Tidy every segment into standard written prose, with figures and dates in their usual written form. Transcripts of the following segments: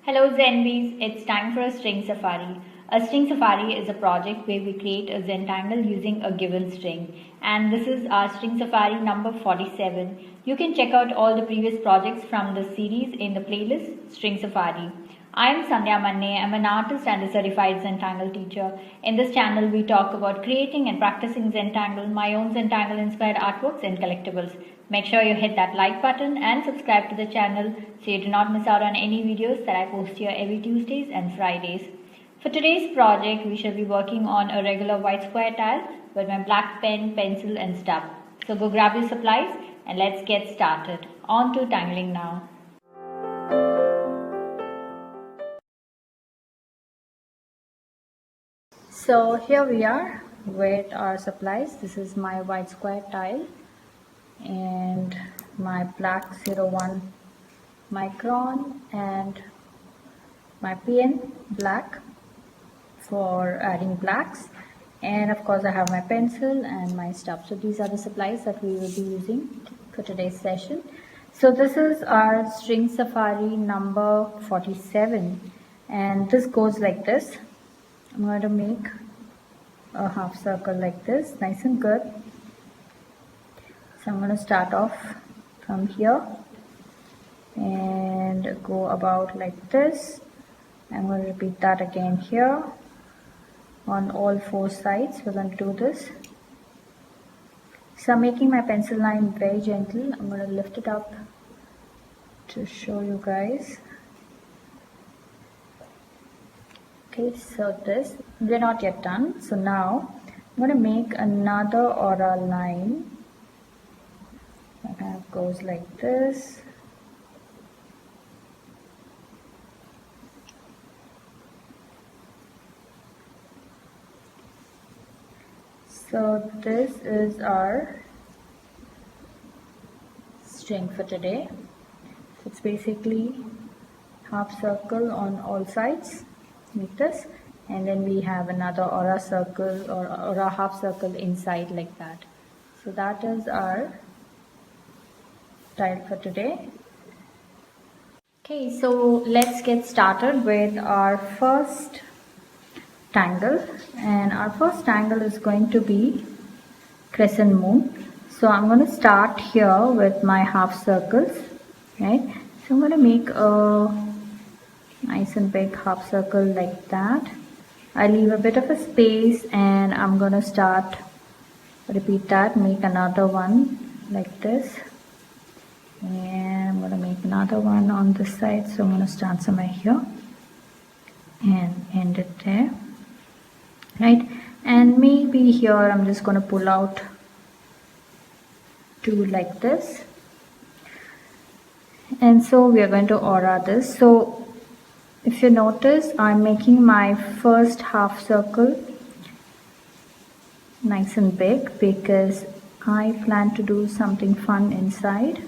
Hello Zenbeez, it's time for a string safari. A string safari is a project where we create a Zentangle using a given string. And this is our string safari number 47. You can check out all the previous projects from the series in the playlist String Safari. I am Sandhya. I'm an artist and a certified Zentangle teacher. In this channel, we talk about creating and practicing Zentangle, my own Zentangle inspired artworks and collectibles. Make sure you hit that like button and subscribe to the channel so you do not miss out on any videos that I post here every Tuesdays and Fridays. For today's project, we shall be working on a regular white square tile with my black pen, pencil and stub. So go grab your supplies and let's get started. On to tangling now. So here we are with our supplies. This is my white square tile and my black 01 Micron and my pen black for adding blacks, and of course I have my pencil and my stuff. So these are the supplies that we will be using for today's session. So this is our string safari number 47 and this goes like this. I'm going to make a half circle like this, nice and good. So I'm going to start off from here and go about like this. I'm going to repeat that again here on all four sides. We're going to do this. So I'm making my pencil line very gentle. I'm going to lift it up to show you guys. Okay, so this, we're not yet done. So now I'm going to make another aura line that kind of goes like this. So this is our string for today. It's basically half circle on all sides, like this, and then we have another aura circle or aura half circle inside like that. So that is our tile for today. Okay, so let's get started with our first tangle, and our first tangle is going to be Crescent Moon. So I'm going to start here with my half circles, right? So I'm going to make a nice and big half circle like that. I leave a bit of a space and I'm going to repeat that, make another one like this, and I'm going to make another one on this side. So I'm going to start somewhere here and end it there, right? And maybe here I'm just going to pull out two like this, and so we are going to aura this. So if you notice, I'm making my first half circle nice and big because I plan to do something fun inside.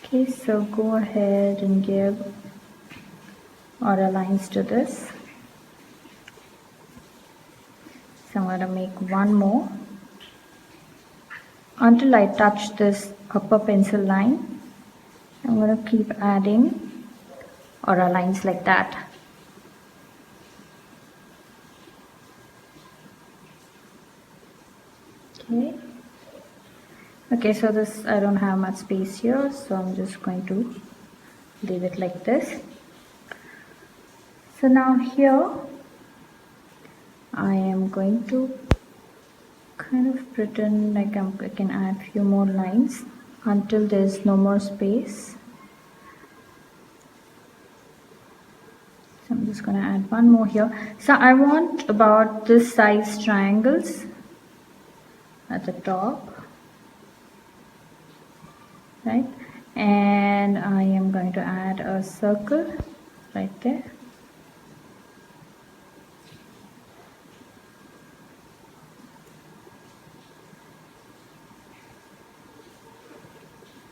Okay, so go ahead and give aura lines to this. So I'm going to make one more until I touch this upper pencil line. I'm going to keep adding aura lines like that. Okay, so this, I don't have much space here, so I'm just going to leave it like this. So now here I am going to kind of pretend like I can add few more lines until there's no more space. So I'm just going to add one more here. So I want about this size triangles at the top, right? And I am going to add a circle right there.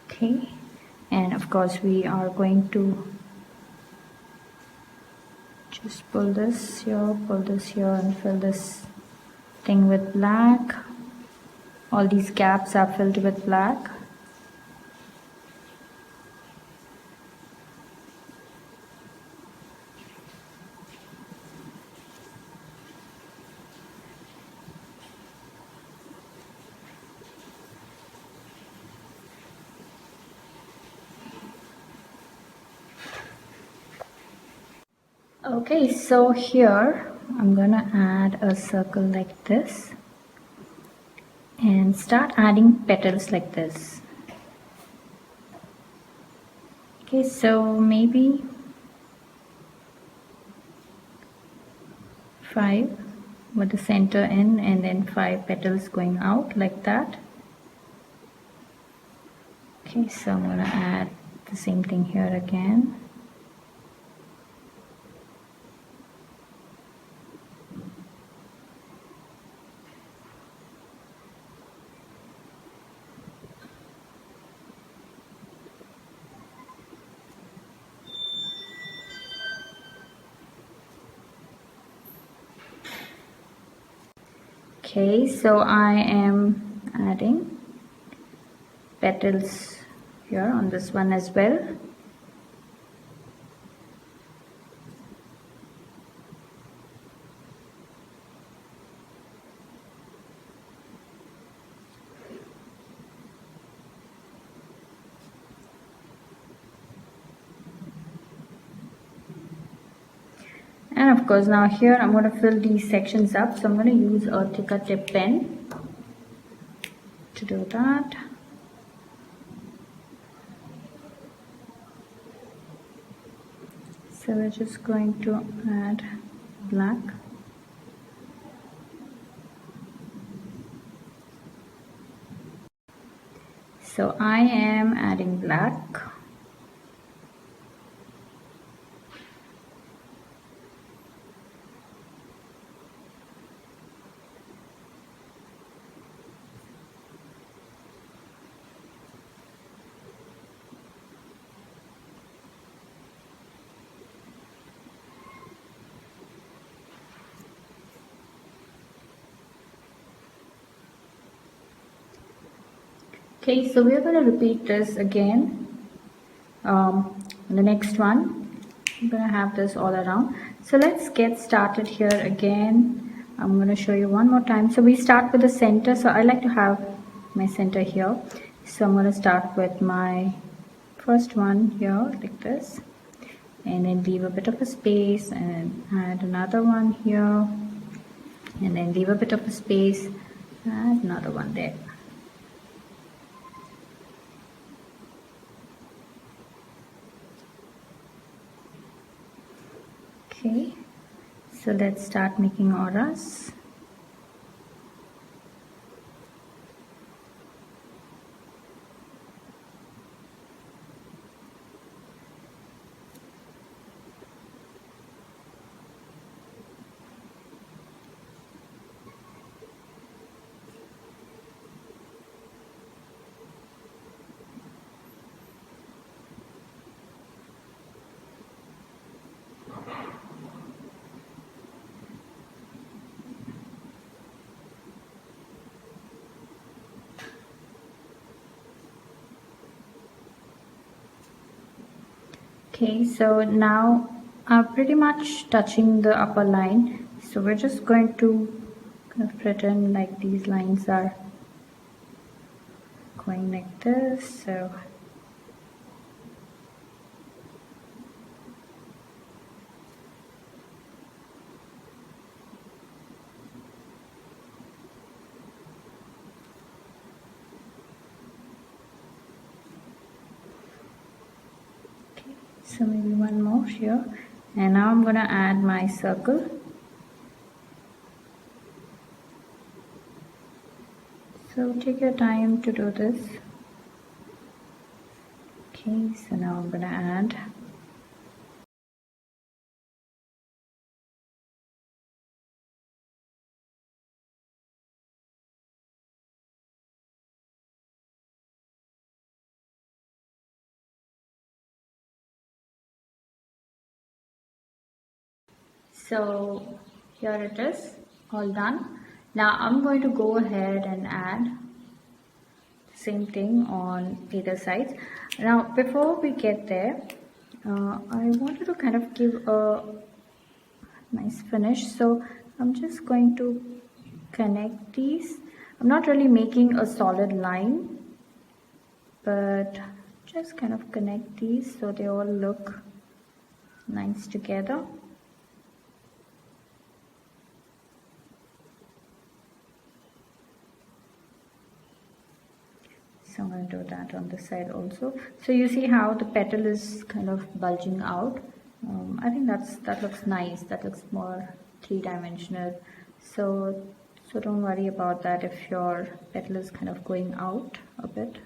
Okay, and of course we are going to just pull this here and fill this thing with black. All these gaps are filled with black. Okay, so here I'm gonna add a circle like this and start adding petals like this. Okay, so maybe 5 with the center in and then 5 petals going out like that. Okay, so I'm gonna add the same thing here again. Okay, so I am adding petals here on this one as well. And of course now here I'm going to fill these sections up, so I'm going to use a thicker tip pen to do that. So we're just going to add black. So I am adding black. Okay, so we're going to repeat this again. The next one, I'm going to have this all around. So let's get started here again. I'm going to show you one more time. So we start with the center. So I like to have my center here. So I'm going to start with my first one here like this. And then leave a bit of a space and add another one here. And then leave a bit of a space, add another one there. Okay, so let's start making auras. Okay, so now I'm pretty much touching the upper line. So we're just going to kind of pretend like these lines are going like this. So so maybe one more here, and now I'm going to add my circle. So take your time to do this. Okay, so now I'm going to add So here it is, all done. Now I'm going to go ahead and add the same thing on either sides. Now before we get there, I wanted to kind of give a nice finish, so I'm just going to connect these. I'm not really making a solid line, but just kind of connect these so they all look nice together. So I'm going to do that on this side also. So you see how the petal is kind of bulging out. I think that looks nice. That looks more three-dimensional. So don't worry about that if your petal is kind of going out a bit.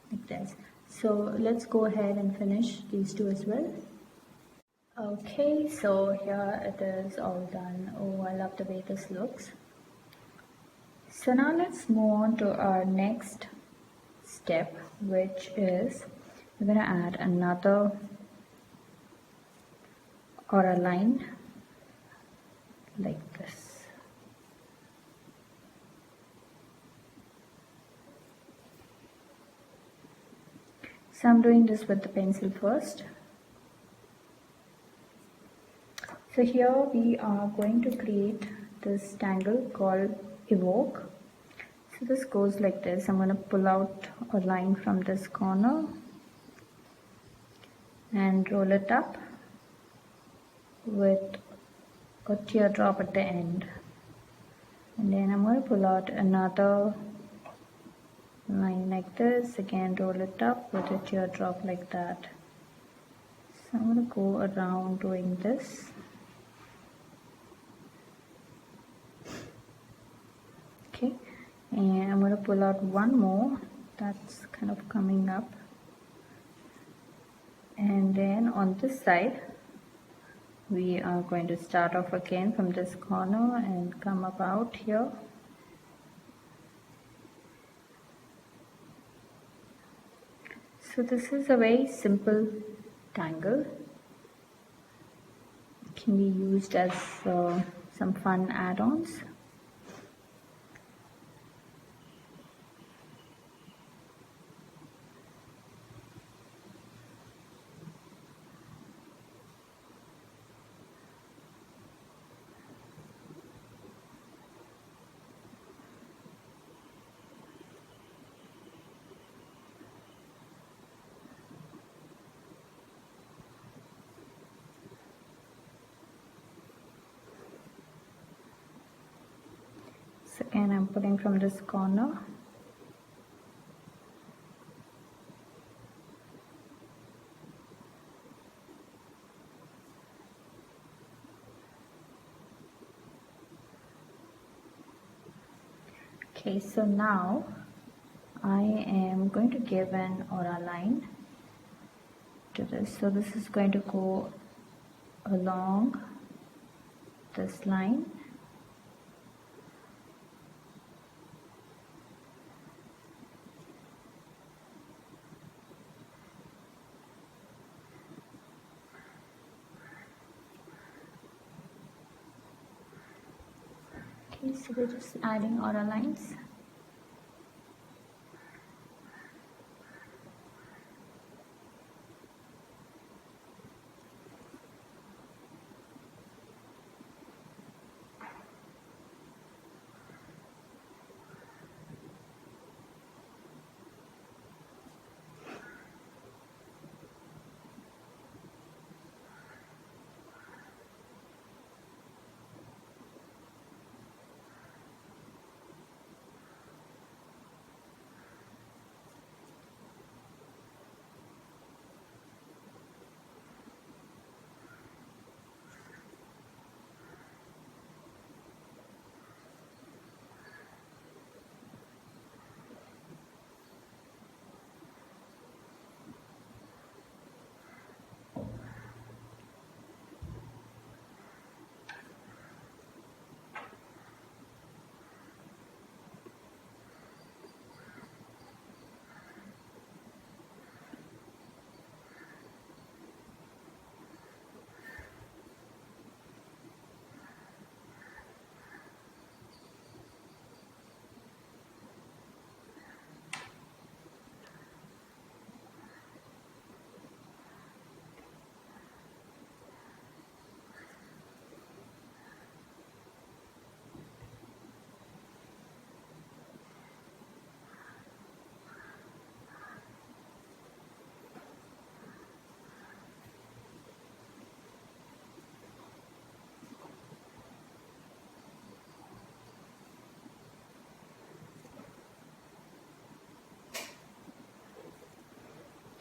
Like this. So let's go ahead and finish these two as well. Okay, so here it is all done. Oh, I love the way this looks. So now let's move on to our next step, which is we're going to add another aura line like this. So I'm doing this with the pencil first. So here we are going to create this tangle called Evoke. So this goes like this. I'm going to pull out a line from this corner and roll it up with a teardrop at the end. And then I'm going to pull out another line like this, again roll it up with a teardrop like that. So I'm going to go around doing this. Okay, and I'm going to pull out one more that's kind of coming up, and then on this side we are going to start off again from this corner and come about here. So this is a very simple tangle. It can be used as some fun add-ons. So again I'm putting from this corner. Okay, so now I am going to give an aura line to this. So this is going to go along this line. Okay, so we're just adding aura lines.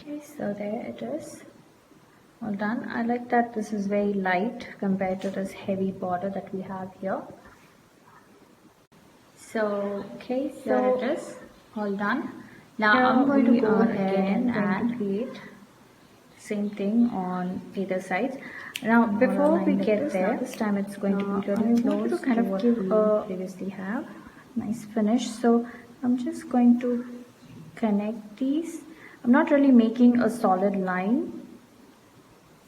Okay, so there it is, all done. I like that this is very light compared to this heavy border that we have here. So okay, so it is all done. Now I'm going to go ahead and create same thing on either side. Now before we get there, this time it's going to be really close to kind of give a previously have nice finish. So I'm just going to connect these. I'm not really making a solid line,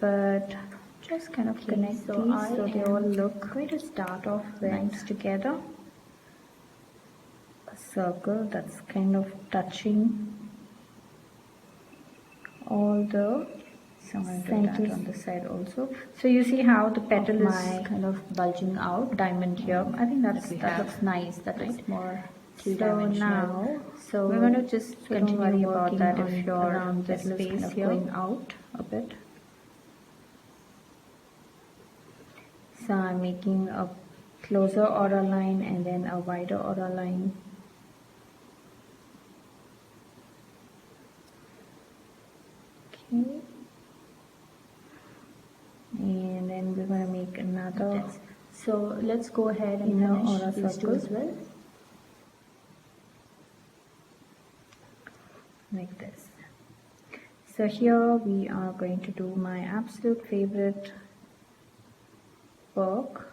but just kind of connect these so they all look going to start off nice together. A circle that's kind of touching all the centers on the side also. So you see how the petal is kind of bulging out, diamond here. I think that looks nice. That is more three-dimensional. So we're going to just continue about that if you're around the space kind of here, going out a bit. So I'm making a closer aura line and then a wider aura line. Okay. And then we're going to make another. So let's go ahead and finish aura circle as well. Like this. So here we are going to do my absolute favorite work.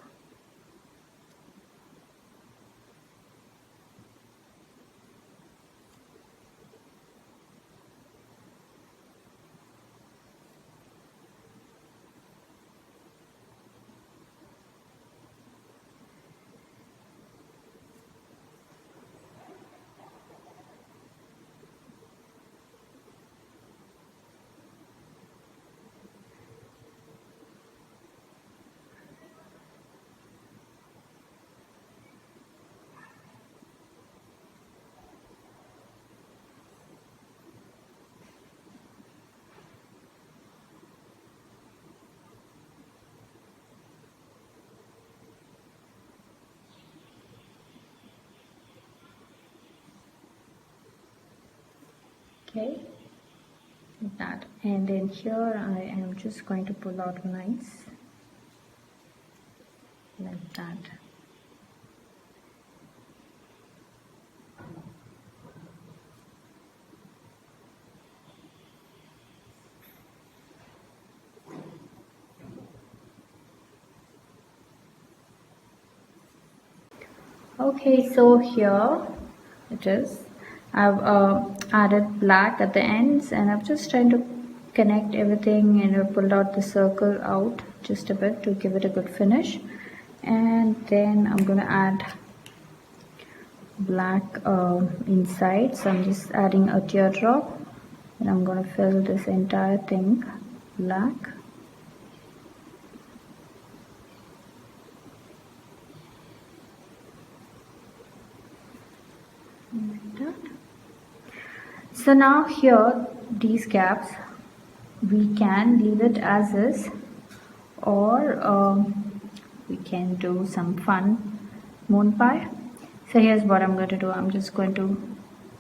Okay, like that. And then here I am just going to pull out lines like that. Okay, so here it is. I've added black at the ends and I'm just trying to connect everything, and I've pulled out the circle out just a bit to give it a good finish. And then I'm going to add black inside, so I'm just adding a teardrop and I'm going to fill this entire thing black. Like that. So now here, these gaps, we can leave it as is, or we can do some fun moon pie. So here's what I'm going to do. I'm just going to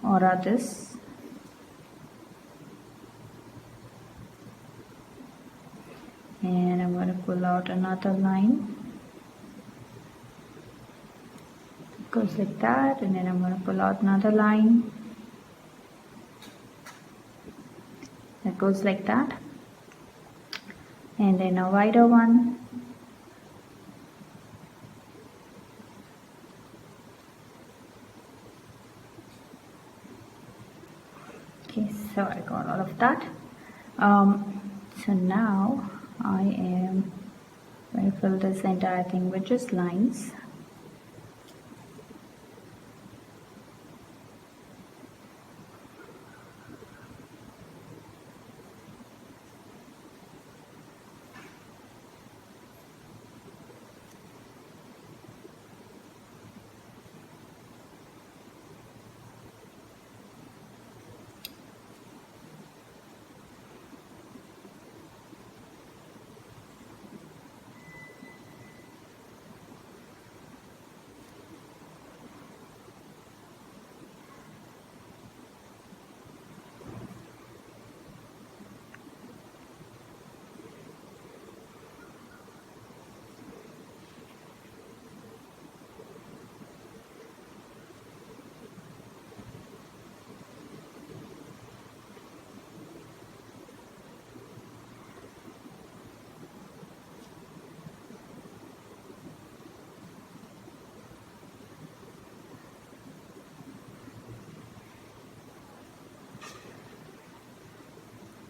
aura this. And I'm going to pull out another line. It goes like that, and then I'm going to pull out another line. That goes like that, and then a wider one, okay, so I got all of that. So now I am going to fill this entire thing with just lines.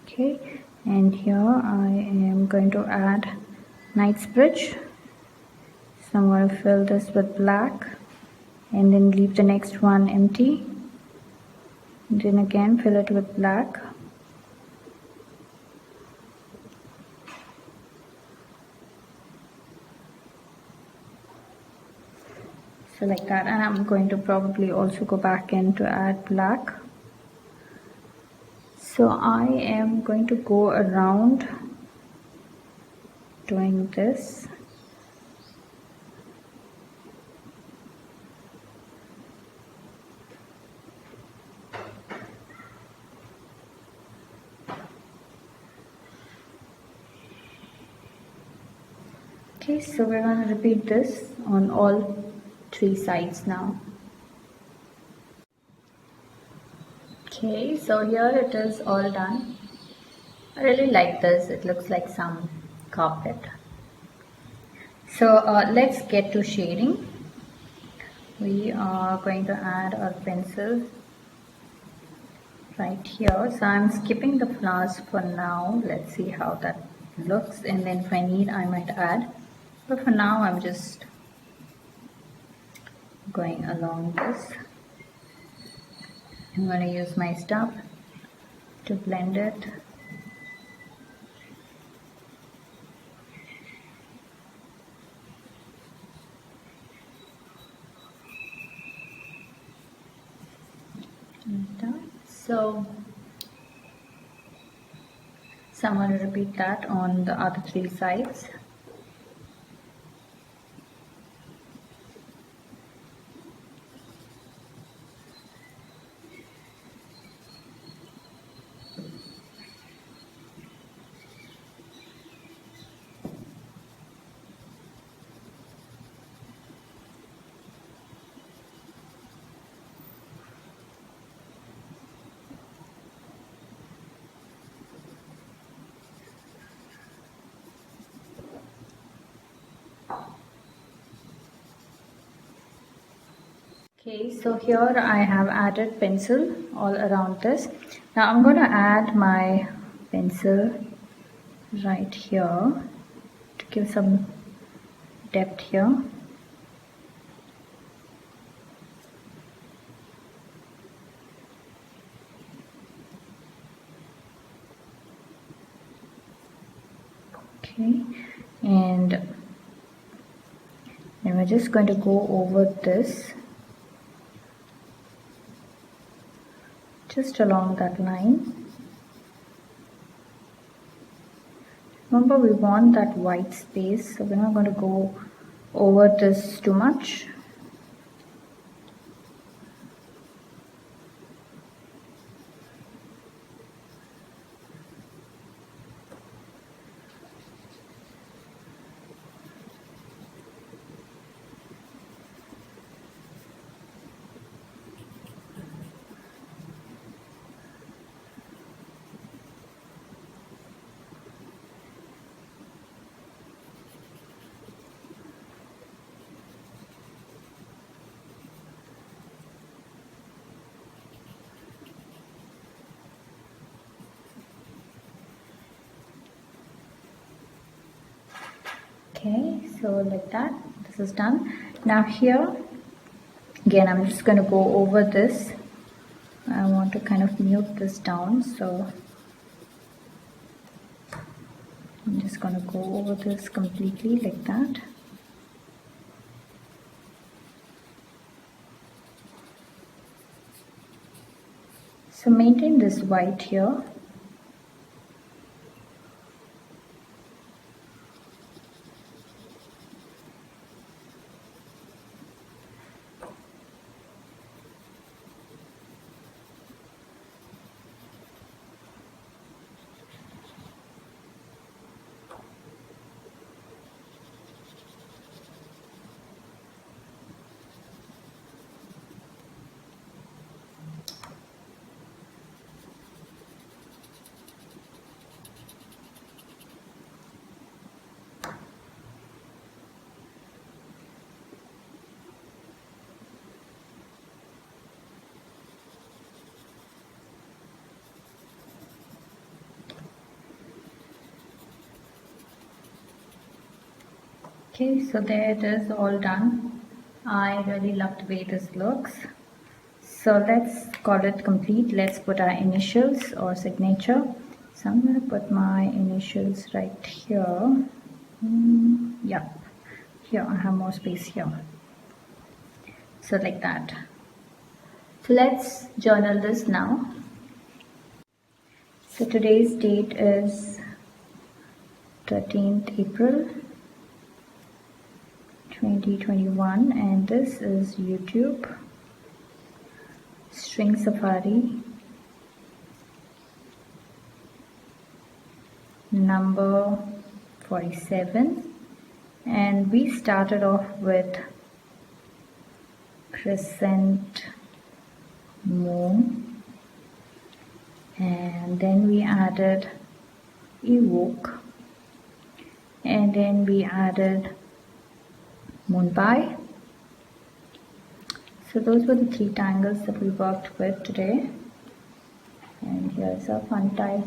Okay, and here I am going to add Knightsbridge. So I'm going to fill this with black and then leave the next one empty. And then again fill it with black. So like that, and I'm going to probably also go back in to add black. So I am going to go around doing this. Okay, so we're going to repeat this on all 3 sides now. Okay, so here it is all done. I really like this, it looks like some carpet. So let's get to shading. We are going to add our pencil right here. So I'm skipping the flowers for now. Let's see how that looks, and then if I need I might add. But for now I'm just going along this. I'm going to use my stub to blend it. Like that. So I'm going to repeat that on the other 3 sides. Okay, so here I have added pencil all around this. Now I'm going to add my pencil right here to give some depth here. Okay, and then we're just going to go over this just along that line. Remember, we want that white space, so we're not going to go over this too much. Okay, so like that, this is done. Now here again I'm just going to go over this. I want to kind of mute this down, so I'm just going to go over this completely like that. So maintain this white here. Okay, so there it is, all done. I really love the way this looks. So let's call it complete. Let's put our initials or signature. So I'm going to put my initials right here. Yeah, here I have more space here. So like that. So let's journal this now. So today's date is 13th April 2021, and this is YouTube. String Safari, number 47, and we started off with Crescent Moon, and then we added Evoke, and then we added Moon Pie. So those were the 3 tangles that we worked with today, and here's our fun tie.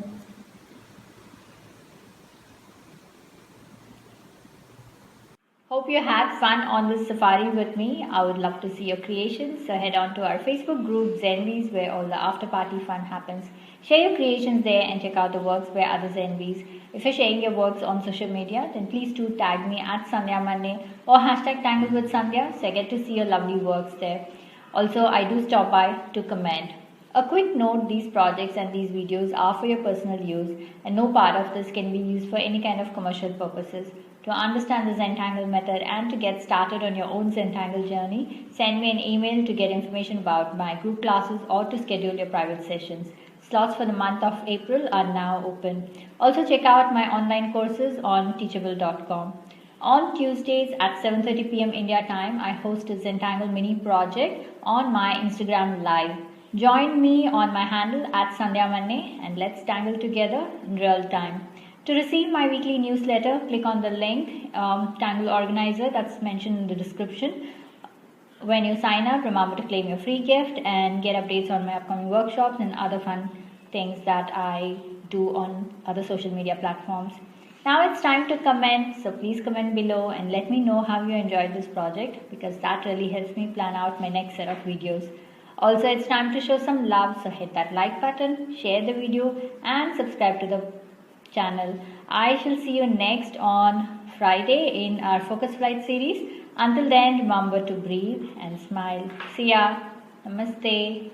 Hope you had fun on this safari with me. I would love to see your creations, so head on to our Facebook group Zenbeez, where all the after party fun happens. Share your creations there and check out the works by other Zenbeez. If you're sharing your works on social media, then please do tag me at Sandhya Monday or hashtag Tangle with Sandhya, so I get to see your lovely works there. Also, I do stop by to comment. A quick note, these projects and these videos are for your personal use, and no part of this can be used for any kind of commercial purposes. To understand the Zentangle method and to get started on your own Zentangle journey, send me an email to get information about my group classes or to schedule your private sessions. Slots for the month of April are now open. Also check out my online courses on teachable.com. On Tuesdays at 7:30 p.m. India time, I host a Zentangle Mini Project on my Instagram Live. Join me on my handle at Sandhya Monday and let's tangle together in real time. To receive my weekly newsletter, click on the link Tangle Organizer that's mentioned in the description. When you sign up, remember to claim your free gift and get updates on my upcoming workshops and other fun things that I do on other social media platforms. Now it's time to comment, so please comment below and let me know how you enjoyed this project, because that really helps me plan out my next set of videos. Also, it's time to show some love, so hit that like button, share the video and subscribe to the channel. I shall see you next on Friday in our Focus Flight series. Until then, remember to breathe and smile. See ya. Namaste.